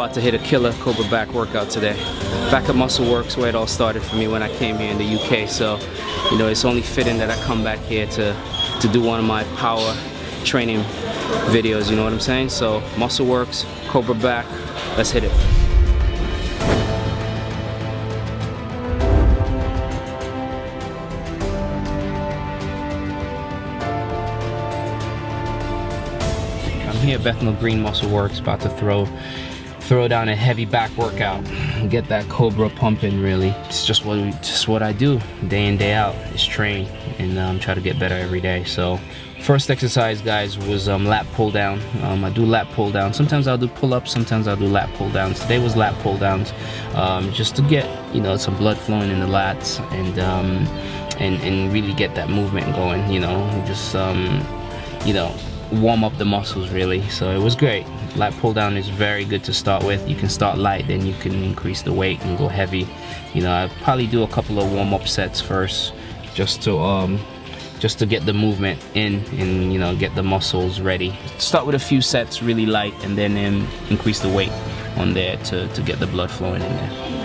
about to hit a killer Cobra back workout today. Back at Muscle Works, where it all started for me when I came here in the UK. So, you know, it's only fitting that I come back here to do one of my power training videos, you know what I'm saying? So, Muscle Works, Cobra back, let's hit it. I'm here at Bethnal Green Muscle Works, about to throw down a heavy back workout, get that Cobra pumping. Really, it's just what I do day in day out, is train and try to get better every day. So first exercise, guys, was lat pull down. I do lat pull down. Sometimes I'll do pull-ups, sometimes I'll do lat pull downs. Today was lat pull downs, just to get, you know, some blood flowing in the lats and really get that movement going, you know, just you know, warm up the muscles really. So it was great. Lat pull down is very good to start with. You can start light, then you can increase the weight and go heavy. You know, I'll probably do a couple of warm-up sets first, just to get the movement in and, you know, get the muscles ready. Start with a few sets really light, and then increase the weight on there to get the blood flowing in there.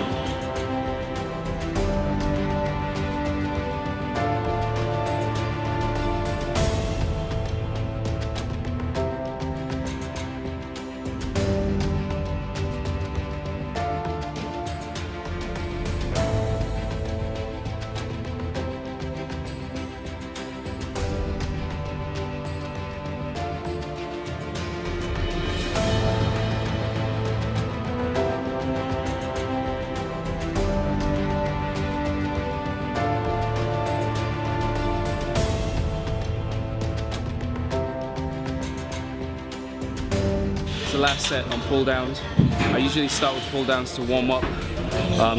The last set on pull downs. I usually start with pull downs to warm up,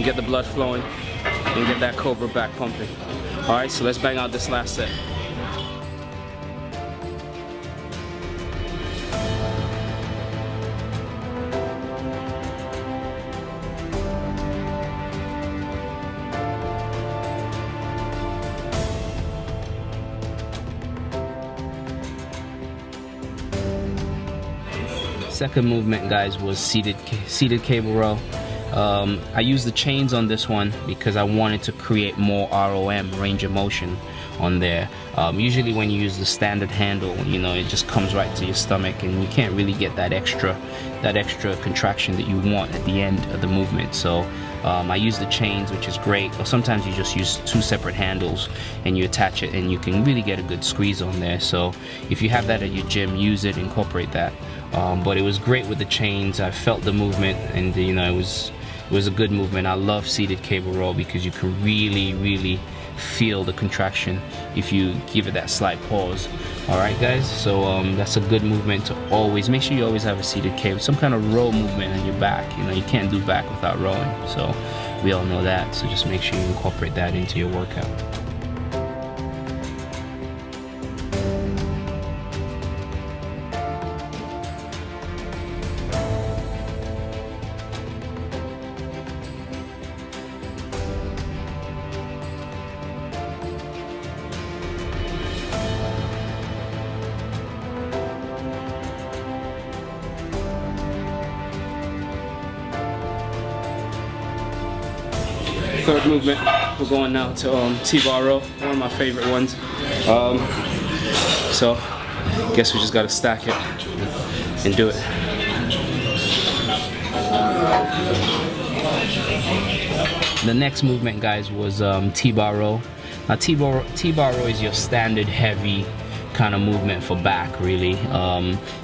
get the blood flowing, and get that Cobra back pumping. Alright, so let's bang out this last set. Second movement, guys, was seated cable row. I used the chains on this one because I wanted to create more ROM, range of motion, on there. Usually when you use the standard handle, you know, it just comes right to your stomach and you can't really get that extra contraction that you want at the end of the movement. So I use the chains, which is great, or sometimes you just use two separate handles and you attach it and you can really get a good squeeze on there. So if you have that at your gym, use it, incorporate that. But it was great with the chains. I felt the movement, and you know, it was a good movement. I love seated cable row because you can really feel the contraction if you give it that slight pause. Alright, guys, so that's a good movement to always make sure you always have a seated cable, some kind of row movement on your back. You know, you can't do back without rowing, so we all know that. So just make sure you incorporate that into your workout. Third movement, we're going now to T-bar row, one of my favorite ones. So, guess we just gotta stack it and do it. The next movement, guys, was T-bar row. Now, T-bar row is your standard heavy kind of movement for back, really.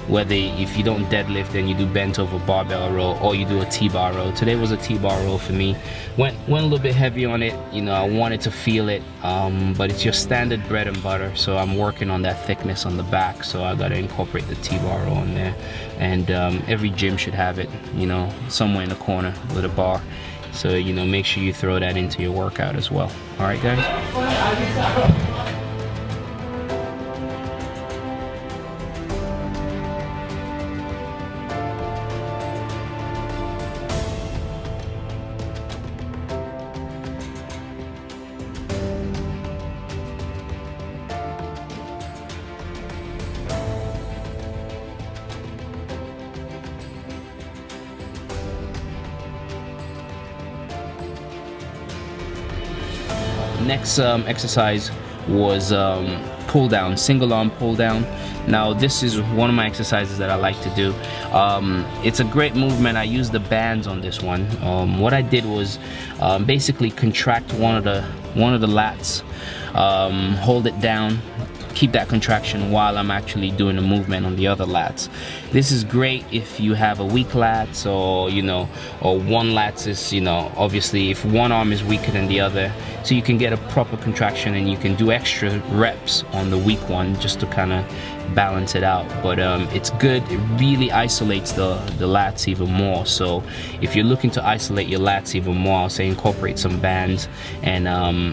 Whether if you don't deadlift, then you do bent over barbell row, or you do a T-bar row. Today was a T-bar row for me. Went a little bit heavy on it. You know, I wanted to feel it, but it's your standard bread and butter. So I'm working on that thickness on the back. So I gotta incorporate the T-bar row in there, and every gym should have it. You know, somewhere in the corner with a bar. So, you know, make sure you throw that into your workout as well. All right, guys. Next exercise was pull down, single arm pull down. Now this is one of my exercises that I like to do. It's a great movement. I use the bands on this one. What I did was basically contract one of the lats, hold it down, keep that contraction while I'm actually doing the movement on the other lats. This is great if you have a weak lats, or or one lats is, obviously if one arm is weaker than the other, so you can get a proper contraction and you can do extra reps on the weak one just to kind of balance it out. But it's good. It really isolates the lats even more. So if you're looking to isolate your lats even more, I'll say incorporate some bands and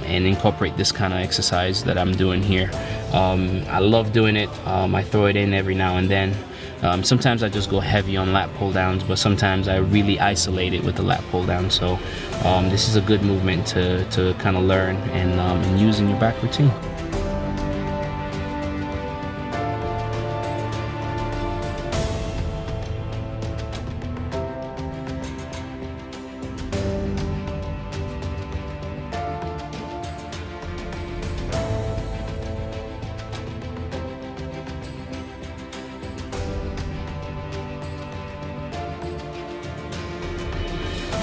incorporate this kind of exercise that I'm doing here. I love doing it. I throw it in every now and then. Sometimes I just go heavy on lat pull downs, but sometimes I really isolate it with the lat pull down. So this is a good movement to kind of learn and use in your back routine.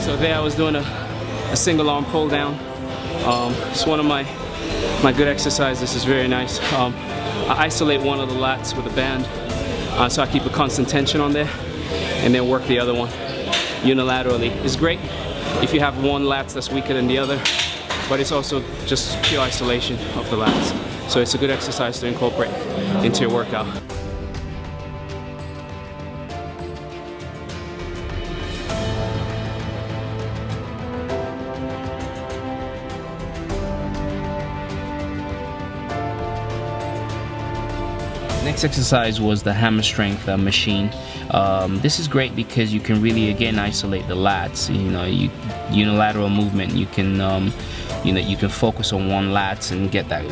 So there I was doing a single arm pull down. It's one of my good exercises. This is very nice. I isolate one of the lats with a band, so I keep a constant tension on there, and then work the other one unilaterally. It's great if you have one lat that's weaker than the other, but it's also just pure isolation of the lats. So it's a good exercise to incorporate into your workout. Next exercise was the hammer strength machine. This is great because you can really again isolate the lats. Unilateral movement. You can you can focus on one lats and get that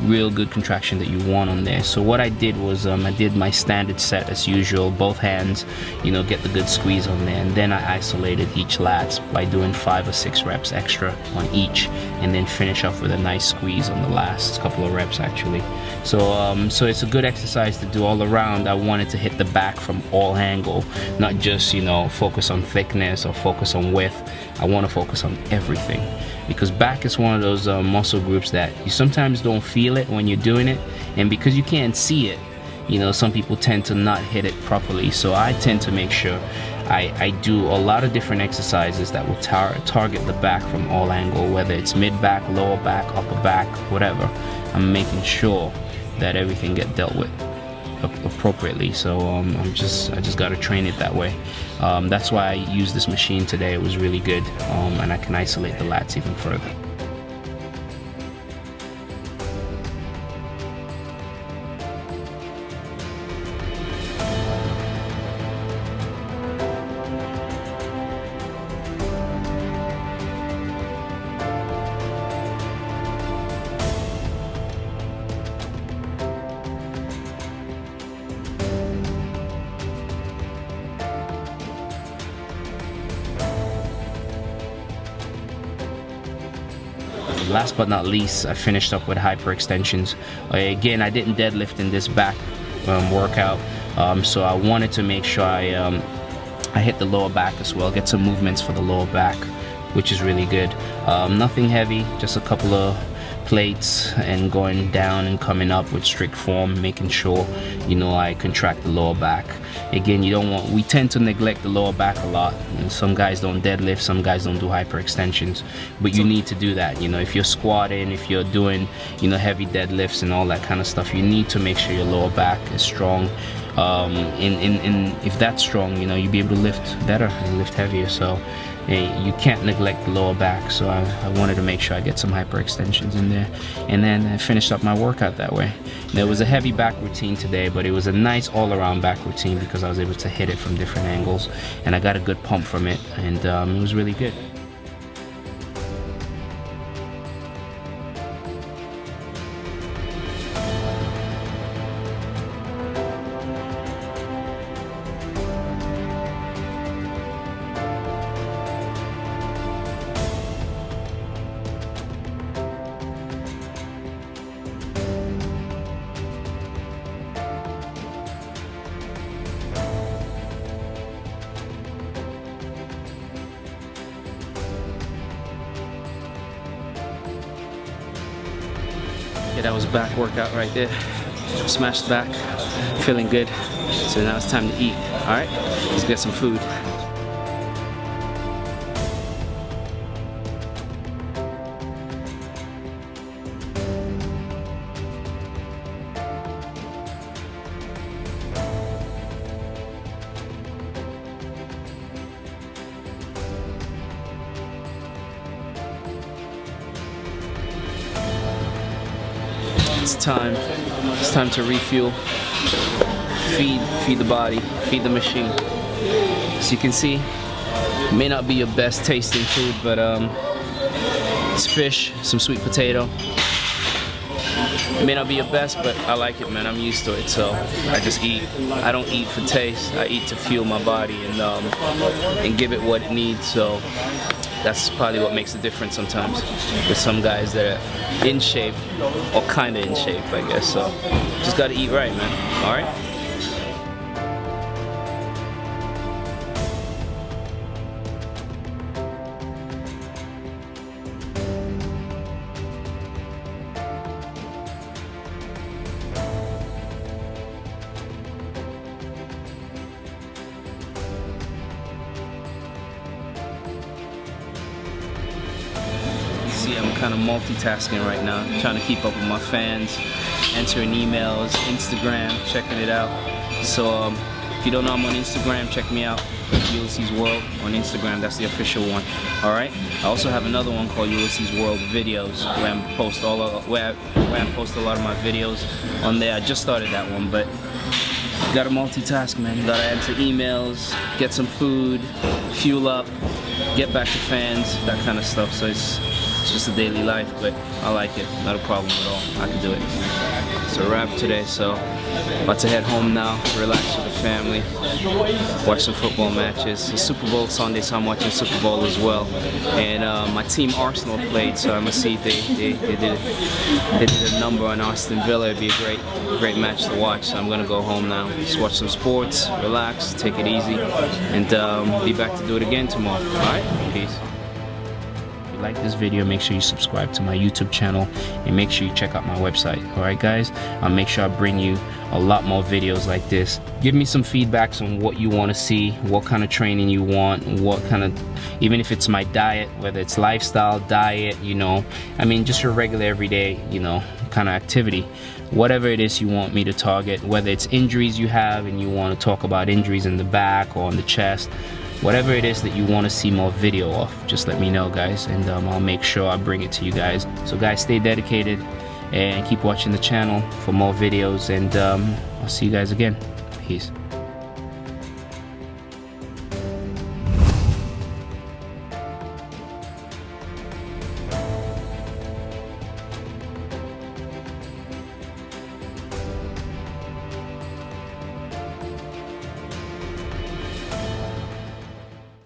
real good contraction that you want on there. So what I did was I did my standard set as usual, both hands, get the good squeeze on there, and then I isolated each lats by doing 5 or 6 reps extra on each, and then finish off with a nice squeeze on the last couple of reps actually. So it's a good exercise to do all around. I wanted to hit the back from all angle, not just focus on thickness or focus on width. I want to focus on everything, because back is one of those muscle groups that you sometimes don't feel it when you're doing it, and because you can't see it, some people tend to not hit it properly. So I tend to make sure I do a lot of different exercises that will target the back from all angle, whether it's mid back, lower back, upper back, whatever. I'm making sure that everything get dealt with appropriately. So I just got to train it that way. That's why I used this machine today. It was really good, and I can isolate the lats even further. Last but not least, I finished up with hyperextensions. Again, I didn't deadlift in this back workout, so I wanted to make sure I hit the lower back as well, get some movements for the lower back, which is really good. Nothing heavy, just a couple of plates and going down and coming up with strict form, making sure I contract the lower back. Again, we tend to neglect the lower back a lot, and some guys don't deadlift, some guys don't do hyperextensions, but you need to do that. If you're squatting, if you're doing heavy deadlifts and all that kind of stuff, you need to make sure your lower back is strong. If that's strong, you'll be able to lift better and lift heavier. So you can't neglect the lower back. So I wanted to make sure I get some hyperextensions in there, and then I finished up my workout that way. There was a heavy back routine today, but it was a nice all-around back routine because I was able to hit it from different angles, and I got a good pump from it, and it was really good. Okay, that was a back workout right there. Smashed back, feeling good. So now it's time to eat. All right, let's get some food. It's time to refuel, feed the body, feed the machine. As you can see, it may not be your best tasting food, but it's fish, some sweet potato. It may not be your best, but I like it, man. I'm used to it, so I just eat. I don't eat for taste. I eat to fuel my body and give it what it needs. So that's probably what makes the difference sometimes with some guys that are in shape or kind of in shape, I guess. So just gotta eat right, man. All right. I'm kind of multitasking right now, trying to keep up with my fans, answering emails, Instagram, checking it out. So if you don't know I'm on Instagram, check me out, Ulisses World on Instagram. That's the official one. All right. I also have another one called Ulisses World Videos, where I post a lot of my videos on there. I just started that one, but you gotta multitask, man. You gotta answer emails, get some food, fuel up, get back to fans, that kind of stuff. So it's just a daily life, but I like it. Not a problem at all. I can do it. It's a wrap today, so about to head home now, relax with the family, watch some football matches. It's Super Bowl Sunday, so I'm watching Super Bowl as well. And my team Arsenal played, so I'm gonna see if they did a number on Aston Villa. It'd be a great match to watch. So I'm gonna go home now, just watch some sports, relax, take it easy, and be back to do it again tomorrow. All right, peace. If you like this video, make sure you subscribe to my YouTube channel and make sure you check out my website. Alright guys, I'll make sure I bring you a lot more videos like this. Give me some feedbacks on what you want to see, what kind of training you want, what kind of, even if it's my diet, whether it's lifestyle, diet, you know, I mean just your regular everyday, you know, kind of activity. Whatever it is you want me to target, whether it's injuries you have and you want to talk about injuries in the back or on the chest, whatever it is that you want to see more video of, just let me know guys, and I'll make sure I bring it to you guys. So guys, stay dedicated and keep watching the channel for more videos, and I'll see you guys again. Peace.